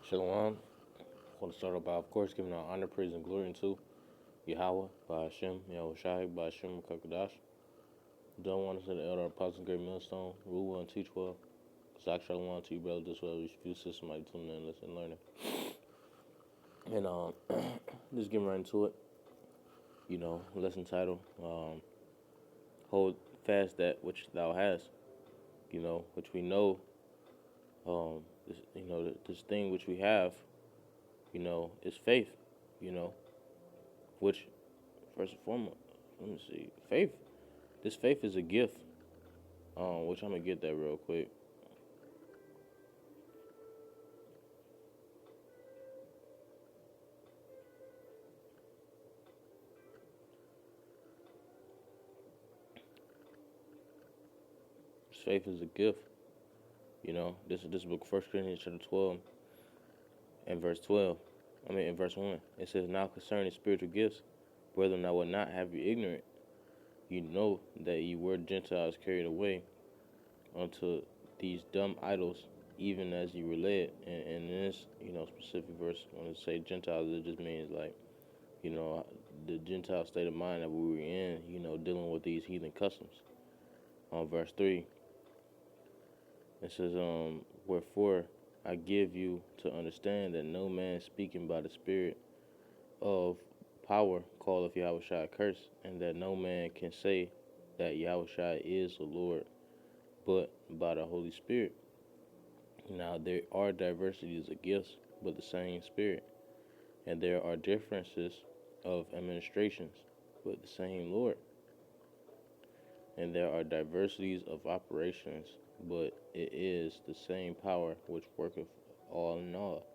Shalom. I want to start off by, of course, giving our honor, praise, and glory unto Yahweh, by Hashem, Yahweh Shai, by Hashem, Kakadash. Don't want to say the elder apostle, great millstone, rule well and teach well. Zach Shalom to you, brother, this way, we view system, like tuning in, listen, learning. And just getting right into it. Lesson title, hold fast that which thou hast, which we know, this thing which we have, is faith, which, first and foremost, let me see, this faith is a gift, which I'm going to get that real quick. This faith is a gift, this book, 1 Corinthians chapter 12, and verse 1. It says, now concerning spiritual gifts, brethren, I will not have you ignorant. You know that ye were Gentiles carried away unto these dumb idols, even as ye were led. And in this, specific verse, when it say Gentiles, it just means like, the Gentile state of mind that we were in, dealing with these heathen customs. On verse 3, it says, wherefore I give you to understand that no man speaking by the Spirit of power calleth Yahweh Shai curse, and that no man can say that Yahweh Shai is the Lord, but by the Holy Spirit. Now there are diversities of gifts, but the same Spirit, and there are differences of administrations, but the same Lord. And there are diversities of operations, but it is the same power which worketh all in all.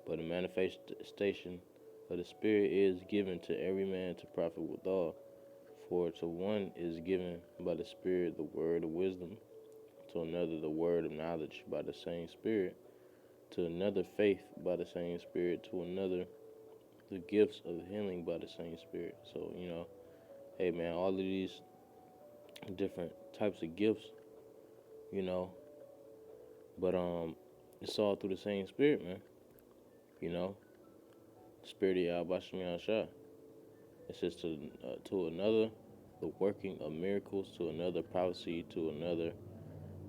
But the manifestation of the Spirit is given to every man to profit withal. For to one is given by the Spirit the word of wisdom, to another the word of knowledge by the same Spirit, to another faith by the same Spirit, to another the gifts of healing by the same Spirit. So, hey man, all of these different types of gifts, but it's all through the same Spirit, man. Spirit of Yahweh Shem Shah. It says to another the working of miracles, to another prophecy, to another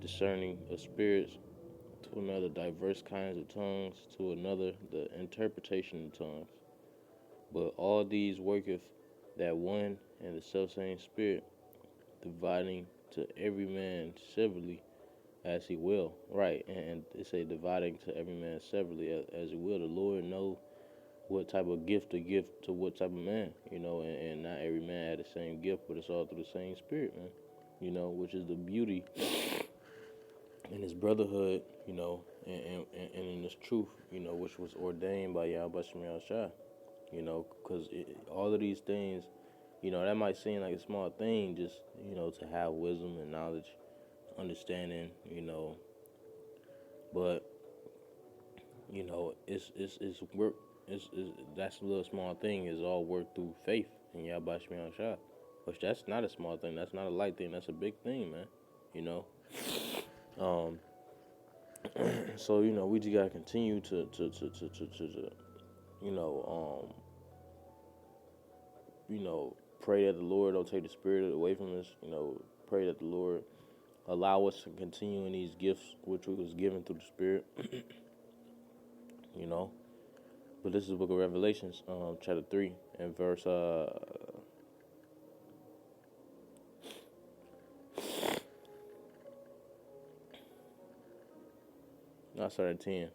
discerning of spirits, to another diverse kinds of tongues, to another the interpretation of tongues. But all these worketh that one and the selfsame Spirit, dividing to every man severally as he will. Right, and it say dividing to every man severally as he will. The Lord know what type of gift to give to what type of man, and not every man had the same gift, but it's all through the same Spirit, man, which is the beauty in this brotherhood, and in this truth, which was ordained by Yahweh Shem Shah, because all of these things, that might seem like a small thing, just, to have wisdom and knowledge, understanding, but, it's work. That's a little small thing is all work through faith in Yahweh Shem Shah, which that's not a small thing. That's not a light thing. That's a big thing, man. So we just gotta continue to pray that the Lord don't take the Spirit away from us. Pray that the Lord allow us to continue in these gifts which was given through the Spirit. But this is the book of Revelations, chapter 3, and verse I started 10.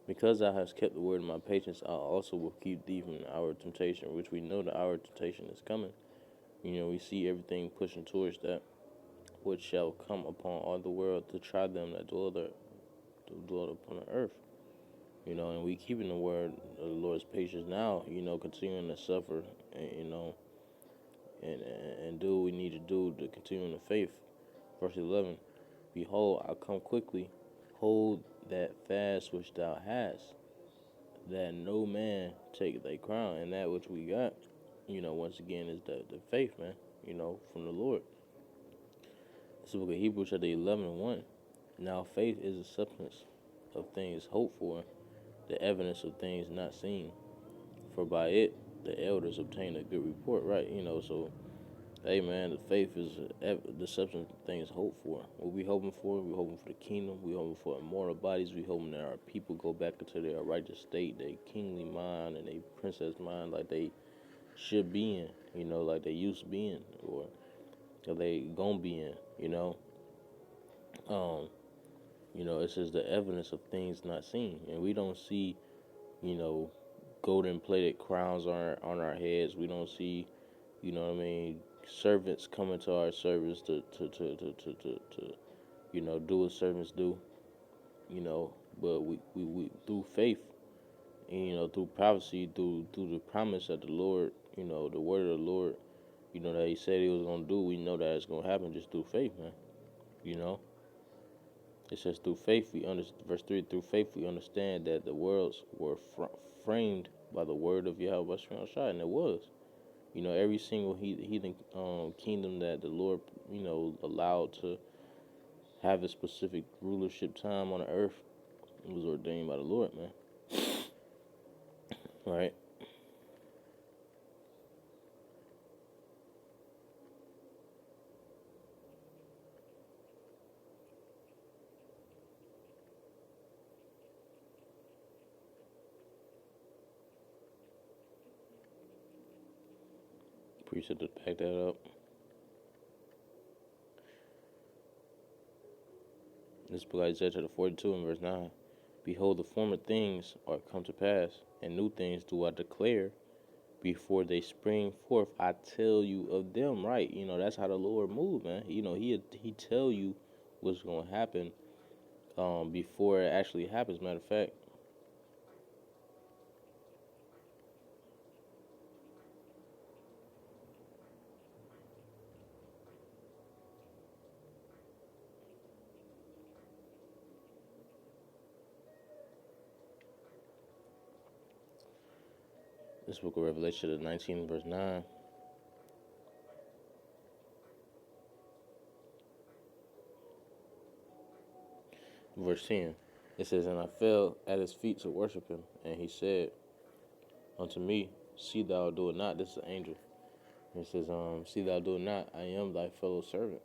Because thou hast kept the word of my patience, I also will keep thee from the hour of temptation, which we know the hour of temptation is coming. We see everything pushing towards that, which shall come upon all the world to try them that dwell upon the earth. And we keeping the word of the Lord's patience now, continuing to suffer, and, and do what we need to do to continue in the faith. Verse 11, behold, I come quickly, hold that fast which thou hast, that no man take thy crown. And that which we got, once again, is the faith, man, from the Lord. This is the book of Hebrews chapter 11 and 1. Now faith is the substance of things hoped for, the evidence of things not seen. For by it the elders obtain a good report, right? So hey man, the faith is the substance of things hoped for. What we hoping for? We hoping for the kingdom. We hoping for immortal bodies. We hoping that our people go back into their righteous state, their kingly mind and their princess mind, like they should be in. Like they used to be in, or they gonna be in. Um, it says the evidence of things not seen, and we don't see, you know, golden plated crowns on our heads. We don't see, servants coming to our service to do what servants do, but we through faith, and, through prophecy, through the promise that the Lord, the word of the Lord, that he said he was going to do, we know that it's going to happen just through faith, man. You know, it says through faith we understand, verse 3, through faith we understand that the worlds were framed by the word of Yahweh Shai, and it was. Every single heathen kingdom that the Lord, allowed to have a specific rulership time on the earth, it was ordained by the Lord, man. Right? Precept to back that up. This book Isaiah chapter 42 and verse 9. Behold, the former things are come to pass, and new things do I declare before they spring forth. I tell you of them, right? That's how the Lord moved, man. He tell you what's going to happen before it actually happens. Matter of fact, this book of Revelation, 19 verse 9. Verse 10. It says, and I fell at his feet to worship him, and he said unto me, see thou do it not. This is an angel. It says, see thou do it not. I am thy fellow servant,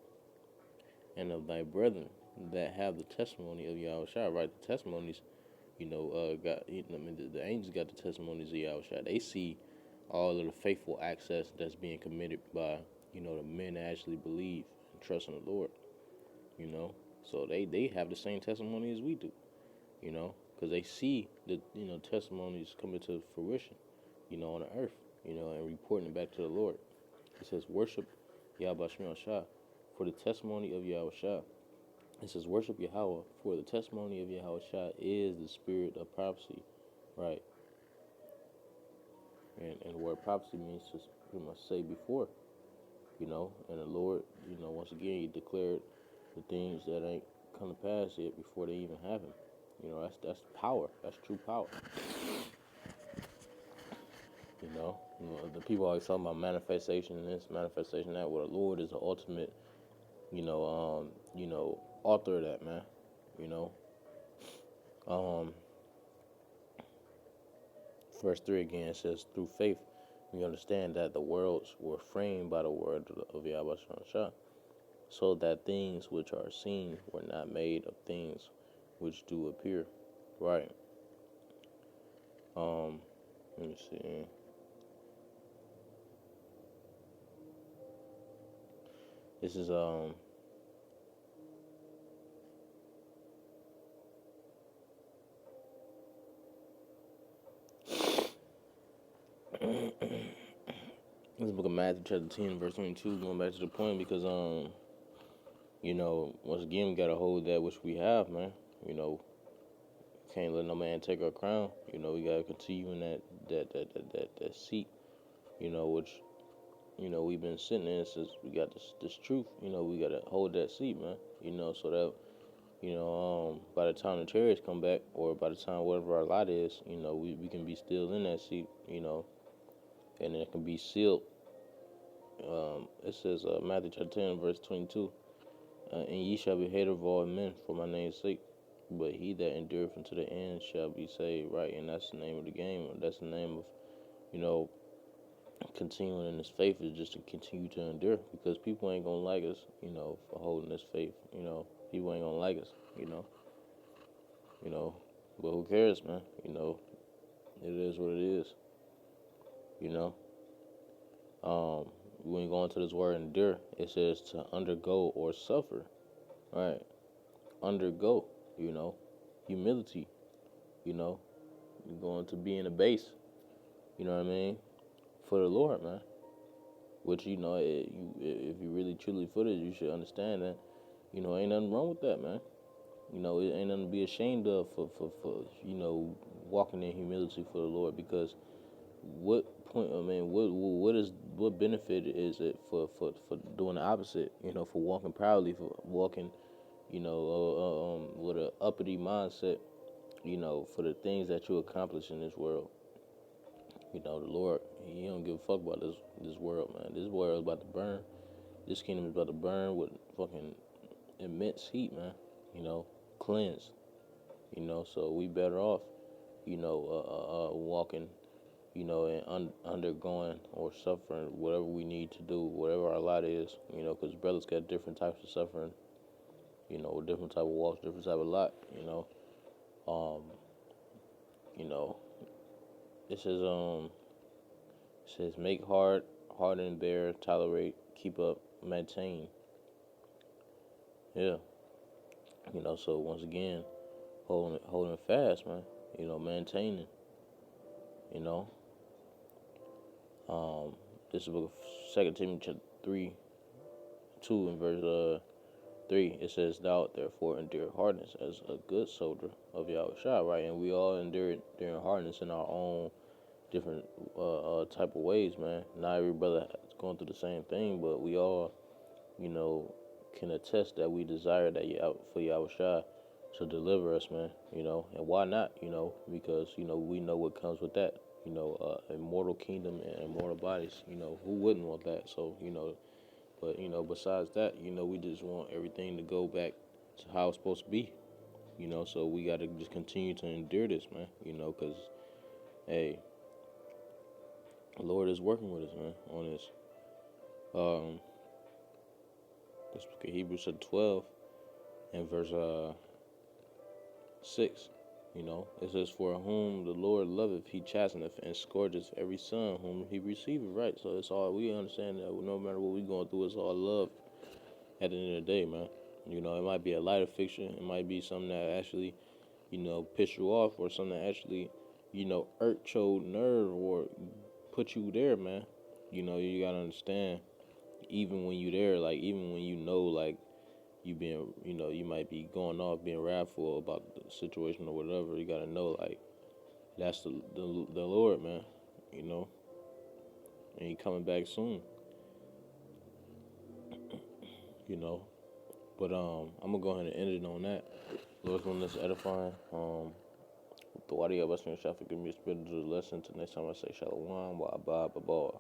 and of thy brethren that have the testimony of Yahweh. Right? The testimonies, the angels got the testimonies of Yahweh. They see all of the faithful access that's being committed by, the men that actually believe and trust in the Lord. So they have the same testimony as we do, because they see the, testimonies coming to fruition, on the earth, and reporting it back to the Lord. It says, worship Yahweh Shah, for the testimony of Yahweh Shah. It says, worship Yahweh, for the testimony of Yahweh Shah is the spirit of prophecy, right? And the word prophecy means to pretty much say before, and the Lord, once again, he declared the things that ain't come to pass yet before they even happen. That's power. That's true power. The people always talking about manifestation this, manifestation that. Well, the Lord is the ultimate, author of that, man. Um, verse 3 again says, through faith we understand that the worlds were framed by the word of Yahweh Shah, so that things which are seen were not made of things which do appear. Right. Let me see. This is this book of Matthew chapter 10 verse 22, going back to the point, because once again we gotta hold that which we have, man. Can't let no man take our crown. We gotta continue in that seat, which we've been sitting in since we got this truth. We gotta hold that seat, man. So that by the time the chariots come back, or by the time whatever our lot is, we can be still in that seat, and it can be sealed. It says Matthew chapter 10 verse 22, and ye shall be hated of all men for my name's sake. But he that endureth unto the end shall be saved, right? And that's the name of the game. That's the name of, you know, continuing in this faith is just to continue to endure, because people ain't gonna like us, you know, for holding this faith. You know, people ain't gonna like us, you know. But who cares, man? You know, it is what it is. You know, when you go into this word endure, it says to undergo or suffer, right? Undergo, you know, humility, you know, you're going to be in a base, you know what I mean, for the Lord, man. Which, you know, if you really truly footed, you should understand that, you know, ain't nothing wrong with that, man. You know, it ain't nothing to be ashamed of for you know, walking in humility for the Lord, because what point, I mean, what benefit is it for doing the opposite, you know, for walking proudly, for walking, you know, with an uppity mindset, you know, for the things that you accomplish in this world. You know, the Lord, He don't give a fuck about this world, man. This world is about to burn. This kingdom is about to burn with fucking immense heat, man. You know, cleansed. You know, so we better off, you know, walking, you know, and undergoing or suffering whatever we need to do, whatever our lot is. You know, because brothers got different types of suffering. You know, different type of walks, different type of lot. You know, um, you know, it says make hard, harden, bear, tolerate, keep up, maintain. Yeah, you know. So once again, holding fast, man. You know, maintaining. You know, this is book of 2 Timothy chapter 3:2 and verse 3. It says, "Thou therefore endure hardness as a good soldier of Yahushua," right? And we all endure during hardness in our own different type of ways, man. Not every brother is going through the same thing, but we all, you know, can attest that we desire that for Yahushua to deliver us, man. You know, and why not? You know, because, you know, we know what comes with that. You know, immortal kingdom and immortal bodies. You know, who wouldn't want that? So, you know, but, you know, besides that, you know, we just want everything to go back to how it's supposed to be. You know, so we got to just continue to endure this, man. You know, because, hey, the Lord is working with us, man, on this. Um, this book of Hebrews chapter 12 and verse 6. You know, it says, "For whom the Lord loveth, He chasteneth and scourgeth every son whom He receiveth." Right. So it's all, we understand that no matter what we going through, it's all love at the end of the day, man. You know, it might be a lighter fiction, it might be something that actually, you know, piss you off, or something that actually, you know, irk your nerve or put you there, man. You know, you gotta understand, even when you there, like, even when you know, like, you being, you know, you might be going off being wrathful about the situation or whatever, you gotta know, like, that's the Lord, man. You know, and He coming back soon. You know, but I'm gonna go ahead and end it on that. Lord's willing, this edifying. The audio of us shall forgive me, spirit of the lesson. Till next time I say shalom, wa ba ba ba.